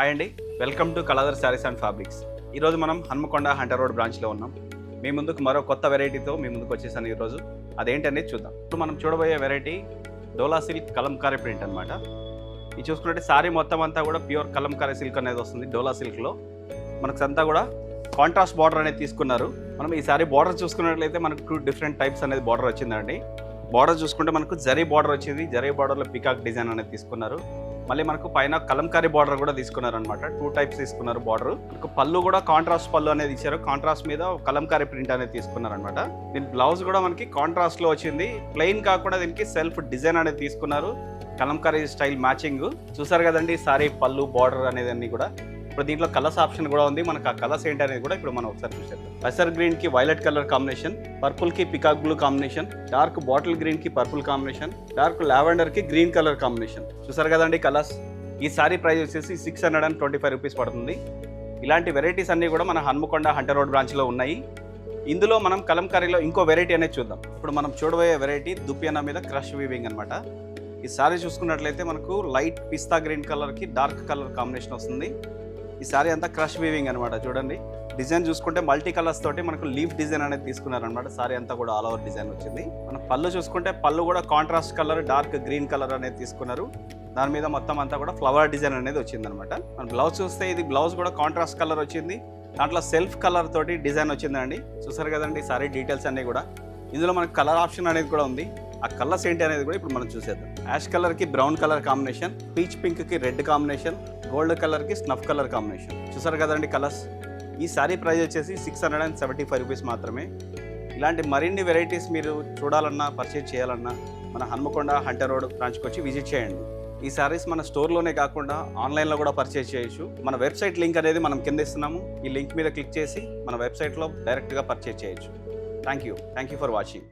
Hi అండి, welcome to Kaladhar saris and fabrics. ఈరోజు మనం హన్మకొండ హంటర్ రోడ్ బ్రాంచ్లో ఉన్నాం. మీ ముందుకు మరో కొత్త వెరైటీతో మీ ముందుకు వచ్చేసాను. ఈరోజు అదేంటనేది చూద్దాం. ఇప్పుడు మనం చూడబోయే వెరైటీ డోలా సిల్క్ కలంకారీ ప్రింట్ అనమాట. ఇది చూసుకున్నట్టే శారీ మొత్తం అంతా కూడా ప్యూర్ కలంకారీ సిల్క్ అనేది వస్తుంది. డోలా సిల్క్లో మనకు అంతా కూడా కాంట్రాస్ట్ బార్డర్ అనేది తీసుకున్నారు. మనం ఈ శారీ బార్డర్ చూసుకున్నట్లయితే మనకు 2 డిఫరెంట్ టైప్స్ అనేది బార్డర్ వచ్చిందండి. బార్డర్ చూసుకుంటే మనకు జరీ బార్డర్ వచ్చింది. జరీ బార్డర్లో పికాక్ డిజైన్ అనేది తీసుకున్నారు. మళ్ళీ మనకు పైన కలంకారీ బార్డర్ కూడా తీసుకున్నారు అనమాట. 2 టైప్స్ తీసుకున్నారు బార్డర్. మనకు పళ్ళు కూడా కాంట్రాస్ట్ పళ్ళు అనేది ఇచ్చారు. కాంట్రాస్ట్ మీద కలంకారీ ప్రింట్ అనేది తీసుకున్నారు అనమాట. దీని బ్లౌజ్ కూడా మనకి కాంట్రాస్ట్ లో వచ్చింది. ప్లెయిన్ కాకుండా దీనికి సెల్ఫ్ డిజైన్ అనేది తీసుకున్నారు. కలంకారీ స్టైల్ మ్యాచింగ్ చూసారు కదండి. సారీ పళ్ళు బార్డర్ అనేది అన్ని కూడా. ఇప్పుడు దీంట్లో కలర్స్ ఆప్షన్ కూడా ఉంది. మనకు ఆ కలర్స్ ఏంటి అనేది కూడా ఇప్పుడు మనం ఒకసారి చూసేద్దాం. పెసర్ గ్రీన్ కి వైలెట్ కలర్ కాంబినేషన్, పర్పుల్ కి peacock blue combination, dark bottle green కి పర్పుల్ కాంబినేషన్, డార్క్ లావెండర్ కి గ్రీన్ కలర్ కాంబినేషన్. చూసారు కదండి కలర్స్. ఈ సారీ ప్రైస్ వచ్చేసి 625 రూపీస్ పడుతుంది. ఇలాంటి వెరైటీస్ అన్ని కూడా మన హన్మకొండ హంటర్ రోడ్ బ్రాంచ్ లో ఉన్నాయి. ఇందులో మనం కలంకారీలో ఇంకో వెరైటీ అనేది చూద్దాం. ఇప్పుడు మనం చూడబోయే వెరైటీ దుపియానా మీద క్రష్ వీవింగ్ అనమాట. ఈ సారీ చూసుకున్నట్లయితే మనకు లైట్ పిస్తా గ్రీన్ కలర్ కి డార్క్ కలర్ కాంబినేషన్ వస్తుంది. ఈ సారీ అంతా క్రష్ వీవింగ్ అనమాట. చూడండి డిజైన్ చూసుకుంటే మల్టీ కలర్స్ తోటి మనకు లీఫ్ డిజైన్ అనేది తీసుకున్నారు అనమాట. సారీ అంతా కూడా ఆల్ ఓవర్ డిజైన్ వచ్చింది. మన పళ్ళు చూసుకుంటే పళ్ళు కూడా contrast colour dark green colour అనేది తీసుకున్నారు. దాని మీద మొత్తం అంతా కూడా ఫ్లవర్ డిజైన్ అనేది వచ్చింది అనమాట. మన బ్లౌజ్ చూస్తే ఇది బ్లౌజ్ కూడా కాంట్రాస్ట్ కలర్ వచ్చింది. దాంట్లో సెల్ఫ్ కలర్ తోటి డిజైన్ వచ్చిందండి. చూసారు కదండి సారీ డీటెయిల్స్ అన్ని కూడా. ఇందులో మనకు కలర్ ఆప్షన్ అనేది కూడా ఉంది. ఆ కలర్స్ ఏంటి అనేది కూడా ఇప్పుడు మనం చూసేద్దాం. యాష్ కలర్ కి brown colour combination, peach pink కి రెడ్ కాంబినేషన్, గోల్డ్ కలర్ కి స్నఫ్ కలర్ కాంబినేషన్. చూసారు కదండి కలర్స్. ఈ సారీ ప్రైస్ వచ్చేసి 675 రూపీస్ మాత్రమే. ఇలాంటి మరిన్ని వెరైటీస్ మీరు చూడాలన్నా పర్చేజ్ చేయాలన్నా మన హన్మకొండ హంటర్ రోడ్ బ్రాంచ్కి వచ్చి విజిట్ చేయండి. ఈ సారీస్ మన స్టోర్లోనే కాకుండా ఆన్లైన్లో కూడా పర్చేజ్ చేయొచ్చు. మన వెబ్సైట్ లింక్ అనేది మనం కింద ఇస్తున్నాము. ఈ లింక్ మీద క్లిక్ చేసి మన వెబ్సైట్లో డైరెక్ట్గా పర్చేజ్ చేయొచ్చు. Thank you for watching.